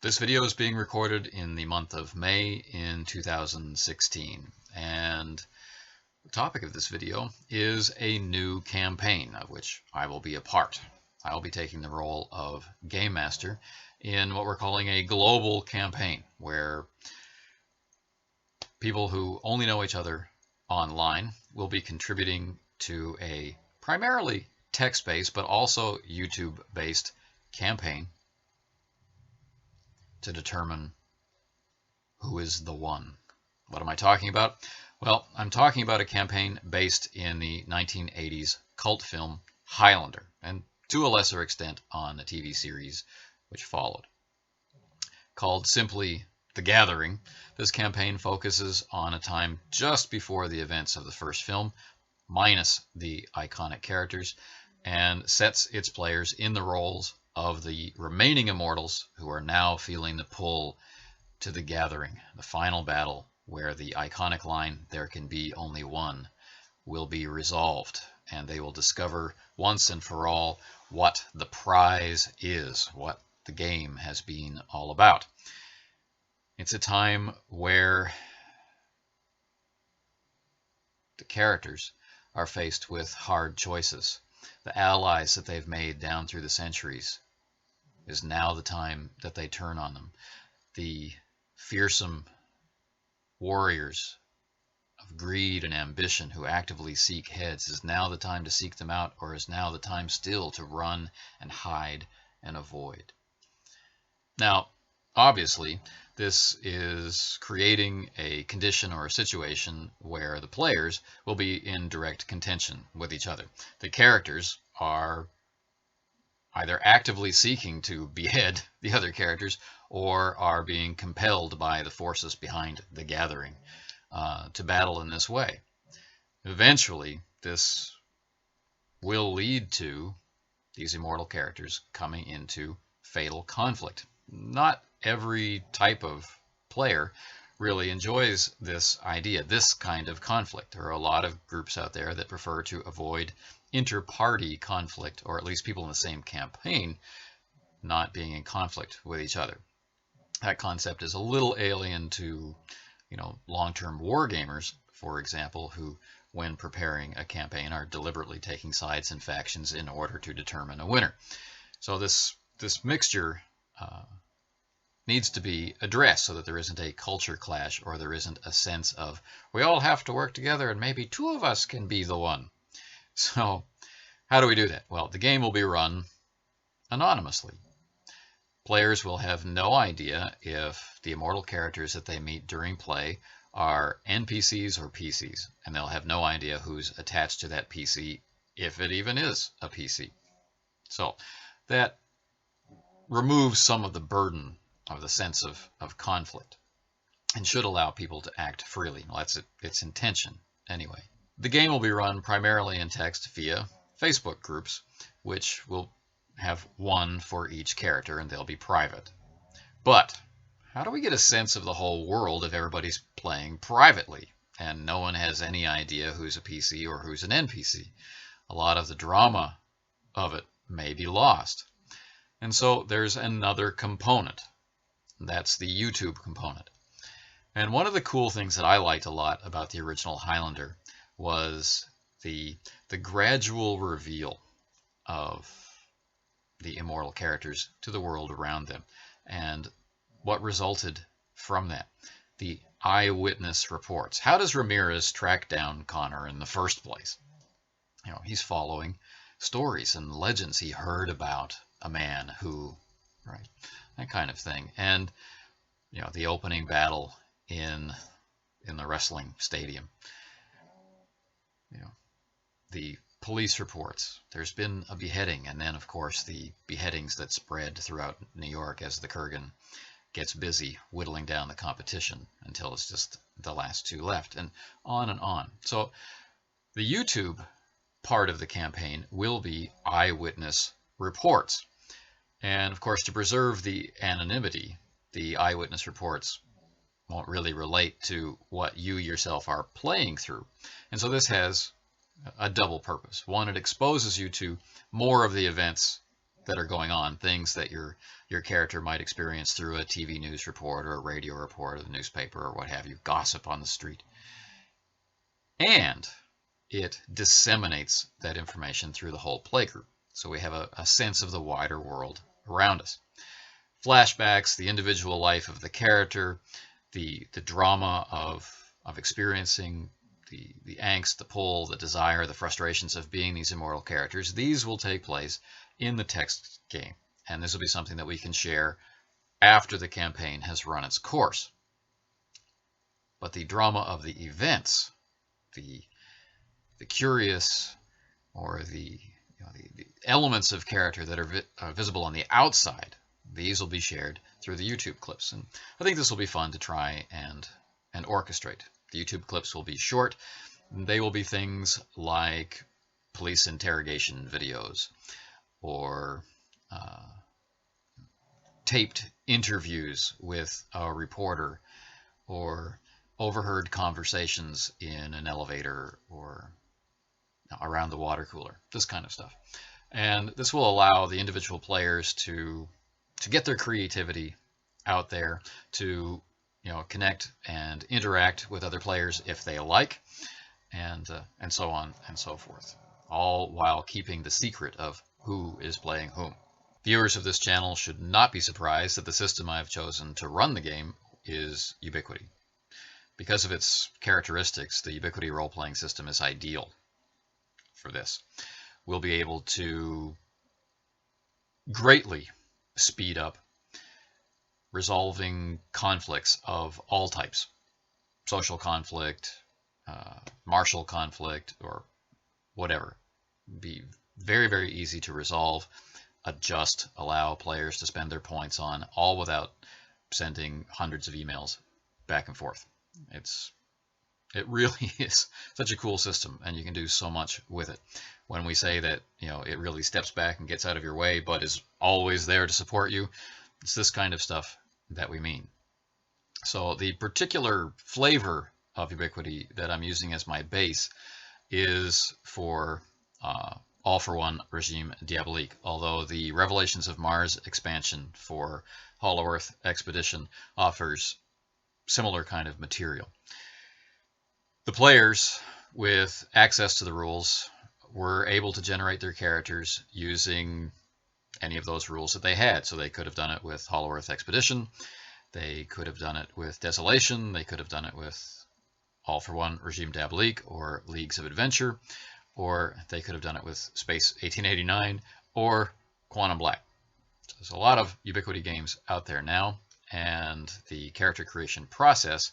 This video is being recorded in the month of May in 2016, and the topic of this video is a new campaign of which I will be a part. I will be taking the role of Game Master in what we're calling a global campaign, where people who only know each other online will be contributing to a primarily text-based but also YouTube-based campaign to determine who is the one. What am I talking about? Well, I'm talking about a campaign based in the 1980s cult film Highlander, and to a lesser extent on the TV series which followed. Called simply The Gathering, this campaign focuses on a time just before the events of the first film, minus the iconic characters, and sets its players in the roles of the remaining immortals who are now feeling the pull to the gathering, the final battle where the iconic line, "There can be only one," will be resolved, and they will discover once and for all what the prize is, what the game has been all about. It's a time where the characters are faced with hard choices. The allies that they've made down through the centuries is now the time that they turn on them. The fearsome warriors of greed and ambition who actively seek heads, is now the time to seek them out, or is now the time still to run and hide and avoid? Now, obviously, this is creating a condition or a situation where the players will be in direct contention with each other. The characters are either actively seeking to behead the other characters or are being compelled by the forces behind the gathering to battle in this way. Eventually, this will lead to these immortal characters coming into fatal conflict. Not every type of player really enjoys this idea, this kind of conflict. There are a lot of groups out there that prefer to avoid inter-party conflict, or at least people in the same campaign not being in conflict with each other. That concept is a little alien to, long-term war gamers, for example, who, when preparing a campaign, are deliberately taking sides and factions in order to determine a winner. So this mixture needs to be addressed so that there isn't a culture clash, or there isn't a sense of we all have to work together and maybe two of us can be the one. So how do we do that? Well, the game will be run anonymously. Players will have no idea if the immortal characters that they meet during play are NPCs or PCs, and they'll have no idea who's attached to that PC, if it even is a PC. So that removes some of the burden of the sense of conflict and should allow people to act freely. Well, that's its intention anyway. The game will be run primarily in text via Facebook groups, which will have one for each character, and they'll be private. But how do we get a sense of the whole world if everybody's playing privately and no one has any idea who's a PC or who's an NPC? A lot of the drama of it may be lost. And so there's another component. That's the YouTube component. And one of the cool things that I liked a lot about the original Highlander was the gradual reveal of the immortal characters to the world around them, and what resulted from that. The eyewitness reports. How does Ramirez track down Connor in the first place? He's following stories and legends he heard about a man who, right, that kind of thing. And the opening battle in the wrestling stadium, the police reports, there's been a beheading, and then of course the beheadings that spread throughout New York as the Kurgan gets busy whittling down the competition until it's just the last two left, and on and on. So the YouTube part of the campaign will be eyewitness reports. And of course, to preserve the anonymity, the eyewitness reports won't really relate to what you yourself are playing through. And so this has a double purpose. One, it exposes you to more of the events that are going on, things that your character might experience through a TV news report or a radio report or the newspaper or what have you, gossip on the street. And it disseminates that information through the whole playgroup. So we have a sense of the wider world around us. Flashbacks, the individual life of the character, the drama of experiencing the angst, the pull, the desire, the frustrations of being these immortal characters, these will take place in the text game. And this will be something that we can share after the campaign has run its course. But the drama of the events, the curious or the elements of character that are visible on the outside, these will be shared through the YouTube clips. And I think this will be fun to try and orchestrate. The YouTube clips will be short. They will be things like police interrogation videos or taped interviews with a reporter or overheard conversations in an elevator or around the water cooler, this kind of stuff. And this will allow the individual players to get their creativity out there, to connect and interact with other players if they like, and so on and so forth, all while keeping the secret of who is playing whom. Viewers of this channel should not be surprised that the system I've chosen to run the game is Ubiquity. Because of its characteristics, the Ubiquity role-playing system is ideal for this. We'll be able to greatly speed up resolving conflicts of all types. Social conflict, martial conflict, or whatever. Be very, very easy to resolve, adjust, allow players to spend their points on, all without sending hundreds of emails back and forth. It really is such a cool system, and you can do so much with it. When we say that it really steps back and gets out of your way, but is always there to support you, it's this kind of stuff that we mean. So the particular flavor of Ubiquity that I'm using as my base is for All for One Regime Diabolique, although the Revelations of Mars expansion for Hollow Earth Expedition offers similar kind of material. The players with access to the rules were able to generate their characters using any of those rules that they had. So they could have done it with Hollow Earth Expedition, they could have done it with Desolation, they could have done it with All for One Regime Diabolique or Leagues of Adventure, or they could have done it with Space 1889 or Quantum Black. So there's a lot of Ubiquity games out there now, and the character creation process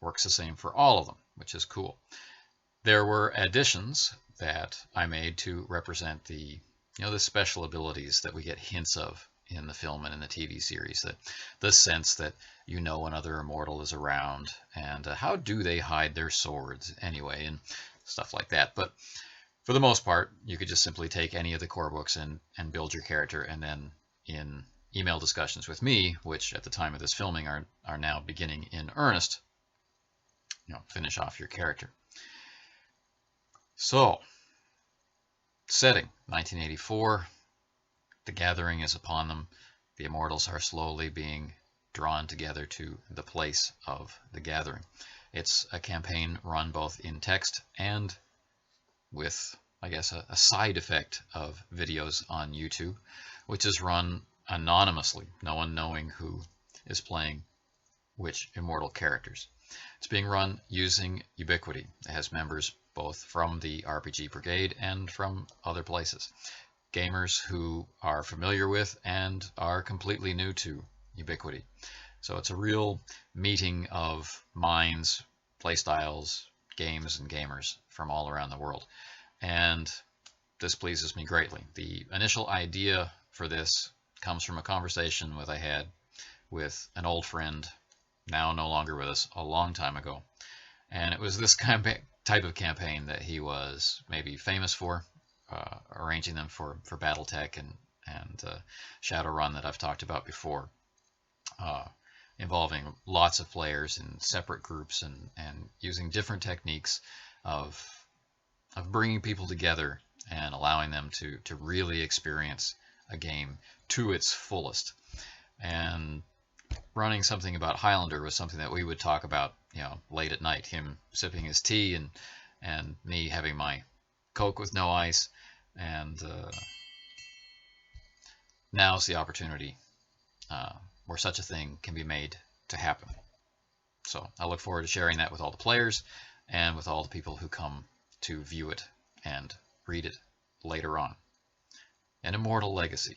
works the same for all of them, which is cool. There were additions that I made to represent the special abilities that we get hints of in the film and in the TV series, that the sense that another immortal is around, and how do they hide their swords anyway, and stuff like that. But for the most part, you could just simply take any of the core books and build your character, and then in email discussions with me, which at the time of this filming are now beginning in earnest, finish off your character. So, setting, 1984, the gathering is upon them. The immortals are slowly being drawn together to the place of the gathering. It's a campaign run both in text and with, I guess, a side effect of videos on YouTube, which is run anonymously, no one knowing who is playing which immortal characters. It's being run using Ubiquity. It has members both from the RPG Brigade and from other places. Gamers who are familiar with and are completely new to Ubiquity. So it's a real meeting of minds, playstyles, games, and gamers from all around the world. And this pleases me greatly. The initial idea for this comes from a conversation I had with an old friend, now no longer with us, a long time ago. And it was this type of campaign that he was maybe famous for, arranging them for Battletech and Shadowrun that I've talked about before, involving lots of players in separate groups and using different techniques of bringing people together and allowing them to really experience a game to its fullest. And running something about Highlander was something that we would talk about, late at night. Him sipping his tea and me having my Coke with no ice. And now's the opportunity where such a thing can be made to happen. So I look forward to sharing that with all the players and with all the people who come to view it and read it later on. An immortal legacy.